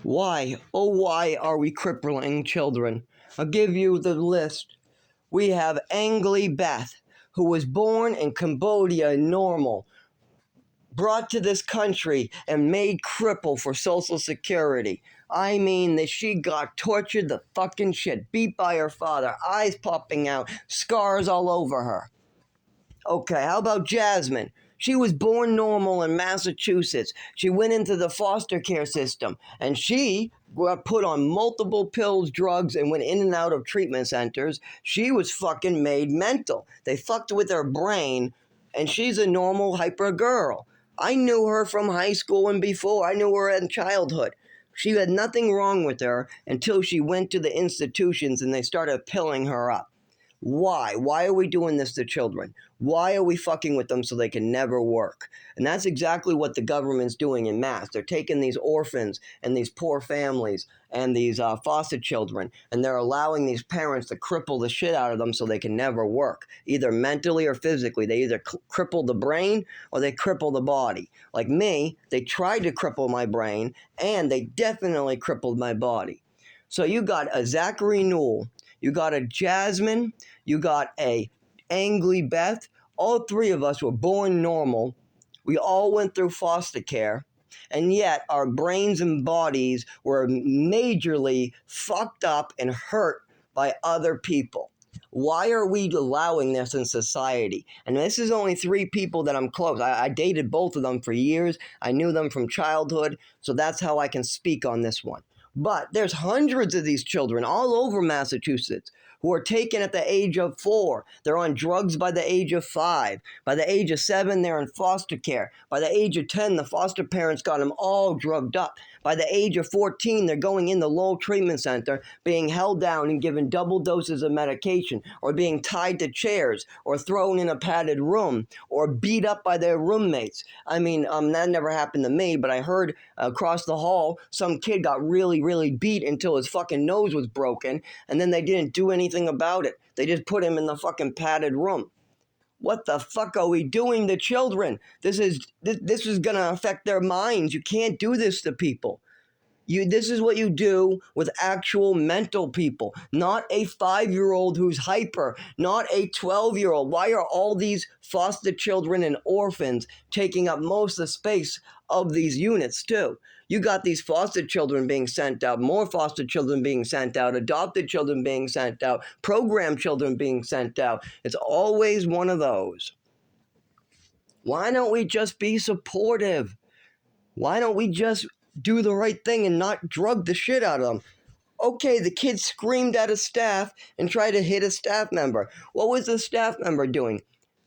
Why, oh why are we crippling children? I'll give you the list. We have Angly Beth, who was born in Cambodia normal, brought to this country and made cripple for Social Security. I mean that she got tortured the fucking shit, beat by her father, eyes popping out, scars all over her. Okay, how about Jasmine? She was born normal in Massachusetts. She went into the foster care system and she got put on multiple pills, drugs, and went in and out of treatment centers. She was fucking made mental. They fucked with her brain and she's a normal hyper girl. I knew her from high school and before. I knew her in childhood. She had nothing wrong with her until she went to the institutions and they started pilling her up. Why? Why are we doing this to children? Why are we fucking with them so they can never work? And that's exactly what the government's doing in mass. They're taking these orphans and these poor families and these foster children, and they're allowing these parents to cripple the shit out of them so they can never work, either mentally or physically. They either cripple the brain or they cripple the body. Like me, they tried to cripple my brain, and they definitely crippled my body. So you got a Zachary Newell, you got a Jasmine, you got a Angly Beth. All three of us were born normal. We all went through foster care, and yet our brains and bodies were majorly fucked up and hurt by other people. Why are we allowing this in society? And this is only three people that I'm close. I dated both of them for years. I knew them from childhood, so that's how I can speak on this one. But there's hundreds of these children all over Massachusetts who are taken at the age of 4. They're on drugs by the age of 5. By the age of 7, they're in foster care. By the age of 10, the foster parents got them all drugged up. By the age of 14, they're going in the Lowell Treatment Center, being held down and given double doses of medication, or being tied to chairs, or thrown in a padded room, or beat up by their roommates. I mean, that never happened to me, but I heard across the hall, some kid got really beat until his fucking nose was broken, and then they didn't do anything about it. They just put him in the fucking padded room. What the fuck are we doing to children? This is gonna affect their minds. You can't do this to people. This is what you do with actual mental people, not a 5-year-old who's hyper, not a 12-year-old. Why are all these foster children and orphans taking up most of the space of these units too? You got these foster children being sent out, more foster children being sent out, adopted children being sent out, program children being sent out. It's always one of those. Why don't we just be supportive? Why don't we just do the right thing and not drug the shit out of them? Okay, the kid screamed at a staff and tried to hit a staff member. What was the staff member doing?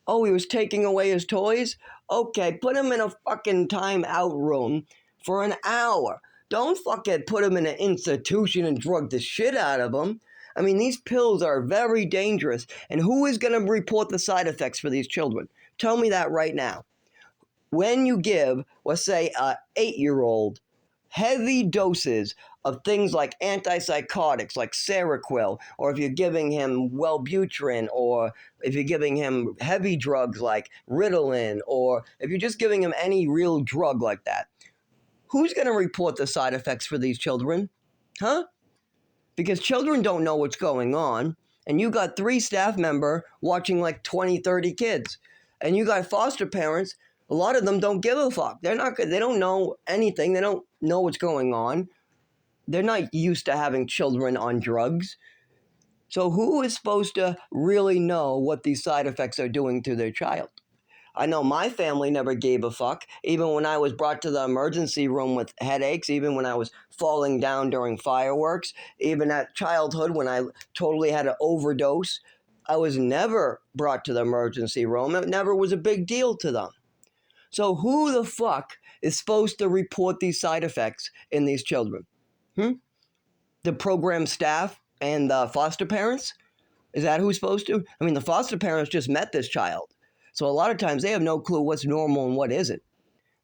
Oh, he was taking away his toys? Okay, put him in a fucking timeout room for an hour. Don't fucking put him in an institution and drug the shit out of him. I mean, these pills are very dangerous. And who is going to report the side effects for these children? Tell me that right now. When you give, let's say, an 8-year-old heavy doses of things like antipsychotics like Seroquel, or if you're giving him Wellbutrin, or if you're giving him heavy drugs like Ritalin, or if you're just giving him any real drug like that, who's going to report the side effects for these children? Huh? Because children don't know what's going on, and you got 3 staff members watching like 20, 30 kids, and you got foster parents. A lot of them don't give a fuck. They don't know anything. They don't know what's going on. They're not used to having children on drugs. So who is supposed to really know what these side effects are doing to their child? I know my family never gave a fuck, even when I was brought to the emergency room with headaches, even when I was falling down during fireworks, even at childhood when I totally had an overdose. I was never brought to the emergency room. It never was a big deal to them. So who the fuck is supposed to report these side effects in these children? The program staff and the foster parents? Is that who's supposed to? I mean, the foster parents just met this child. So a lot of times they have no clue what's normal and what isn't.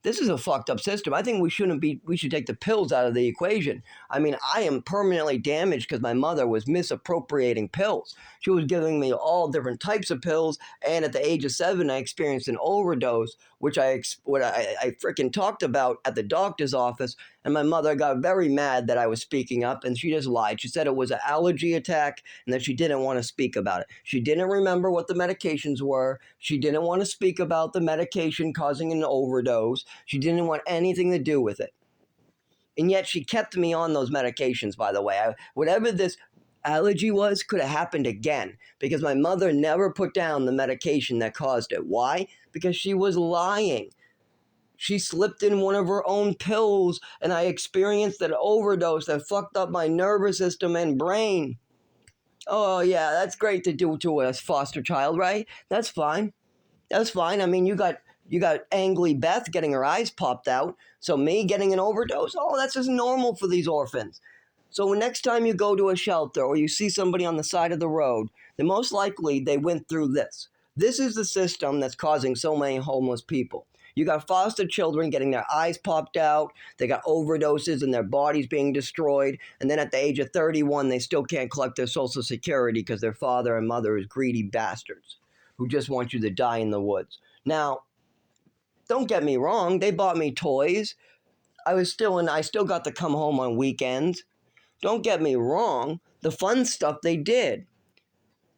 This is a fucked up system. I think we should take the pills out of the equation. I mean, I am permanently damaged because my mother was misappropriating pills. She was giving me all different types of pills, and at the age of 7, I experienced an overdose which I freaking talked about at the doctor's office, and my mother got very mad that I was speaking up, and she just lied. She said it was an allergy attack and that she didn't want to speak about it. She didn't remember what the medications were. She didn't want to speak about the medication causing an overdose. She didn't want anything to do with it. And yet she kept me on those medications, by the way. Whatever this allergy was could have happened again because my mother never put down the medication that caused it. Why? Because she was lying. She slipped in one of her own pills and I experienced an overdose that fucked up my nervous system and brain. Oh, yeah, that's great to do to a foster child, right? That's fine. That's fine. I mean, you got Angry Beth getting her eyes popped out. So me getting an overdose, oh, that's just normal for these orphans. So next time you go to a shelter or you see somebody on the side of the road, then most likely they went through this. This is the system that's causing so many homeless people. You got foster children getting their eyes popped out, they got overdoses and their bodies being destroyed, and then at the age of 31, they still can't collect their Social Security because their father and mother is greedy bastards who just want you to die in the woods. Now, don't get me wrong, they bought me toys. I still got to come home on weekends. Don't get me wrong, the fun stuff they did.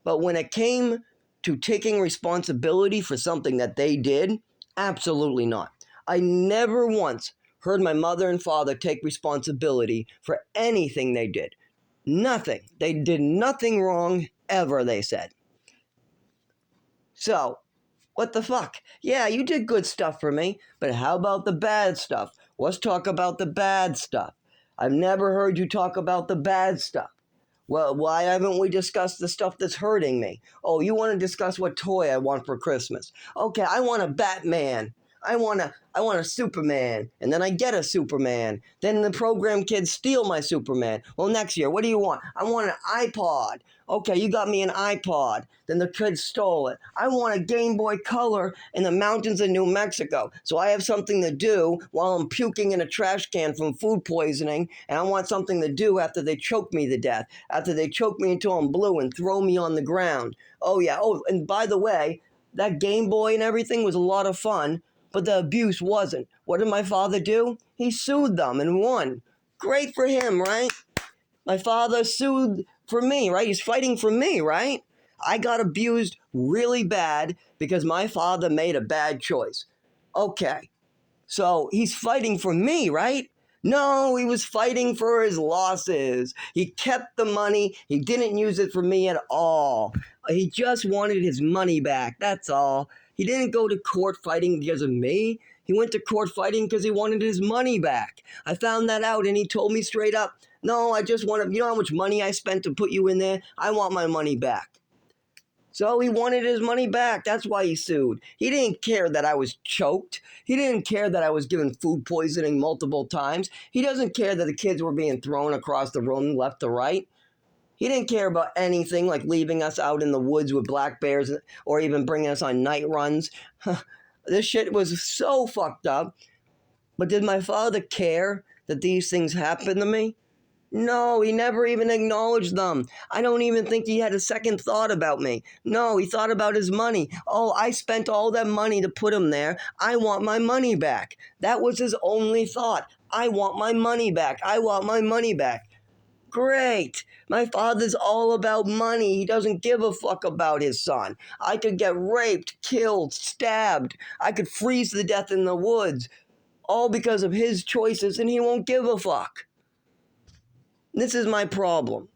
But when it came to taking responsibility for something that they did, absolutely not. I never once heard my mother and father take responsibility for anything they did. Nothing. They did nothing wrong ever, they said. So, what the fuck? Yeah, you did good stuff for me, but how about the bad stuff? Let's talk about the bad stuff. I've never heard you talk about the bad stuff. Well, why haven't we discussed the stuff that's hurting me? Oh, you want to discuss what toy I want for Christmas? Okay, I want a Batman. I want a Superman, and then I get a Superman. Then the program kids steal my Superman. Well, next year, what do you want? I want an iPod. Okay, you got me an iPod. Then the kids stole it. I want a Game Boy Color in the mountains of New Mexico, so I have something to do while I'm puking in a trash can from food poisoning, and I want something to do after they choke me to death, after they choke me until I'm blue and throw me on the ground. Oh, yeah. Oh, and by the way, that Game Boy and everything was a lot of fun, but the abuse wasn't. What did my father do? He sued them and won. Great for him, right? My father sued for me, right? He's fighting for me, right? I got abused really bad because my father made a bad choice. Okay, so he's fighting for me, right? No, he was fighting for his losses. He kept the money. He didn't use it for me at all. He just wanted his money back, that's all. He didn't go to court fighting because of me. He went to court fighting because he wanted his money back. I found that out and he told me straight up, no, I just want to, you know how much money I spent to put you in there? I want my money back. So he wanted his money back. That's why he sued. He didn't care that I was choked. He didn't care that I was given food poisoning multiple times. He doesn't care that the kids were being thrown across the room left to right. He didn't care about anything like leaving us out in the woods with black bears or even bringing us on night runs. This shit was so fucked up. But did my father care that these things happened to me? No, he never even acknowledged them. I don't even think he had a second thought about me. No, he thought about his money. Oh, I spent all that money to put him there. I want my money back. That was his only thought. I want my money back. I want my money back. Great. My father's all about money. He doesn't give a fuck about his son. I could get raped, killed, stabbed. I could freeze to death in the woods. All because of his choices, and he won't give a fuck. This is my problem.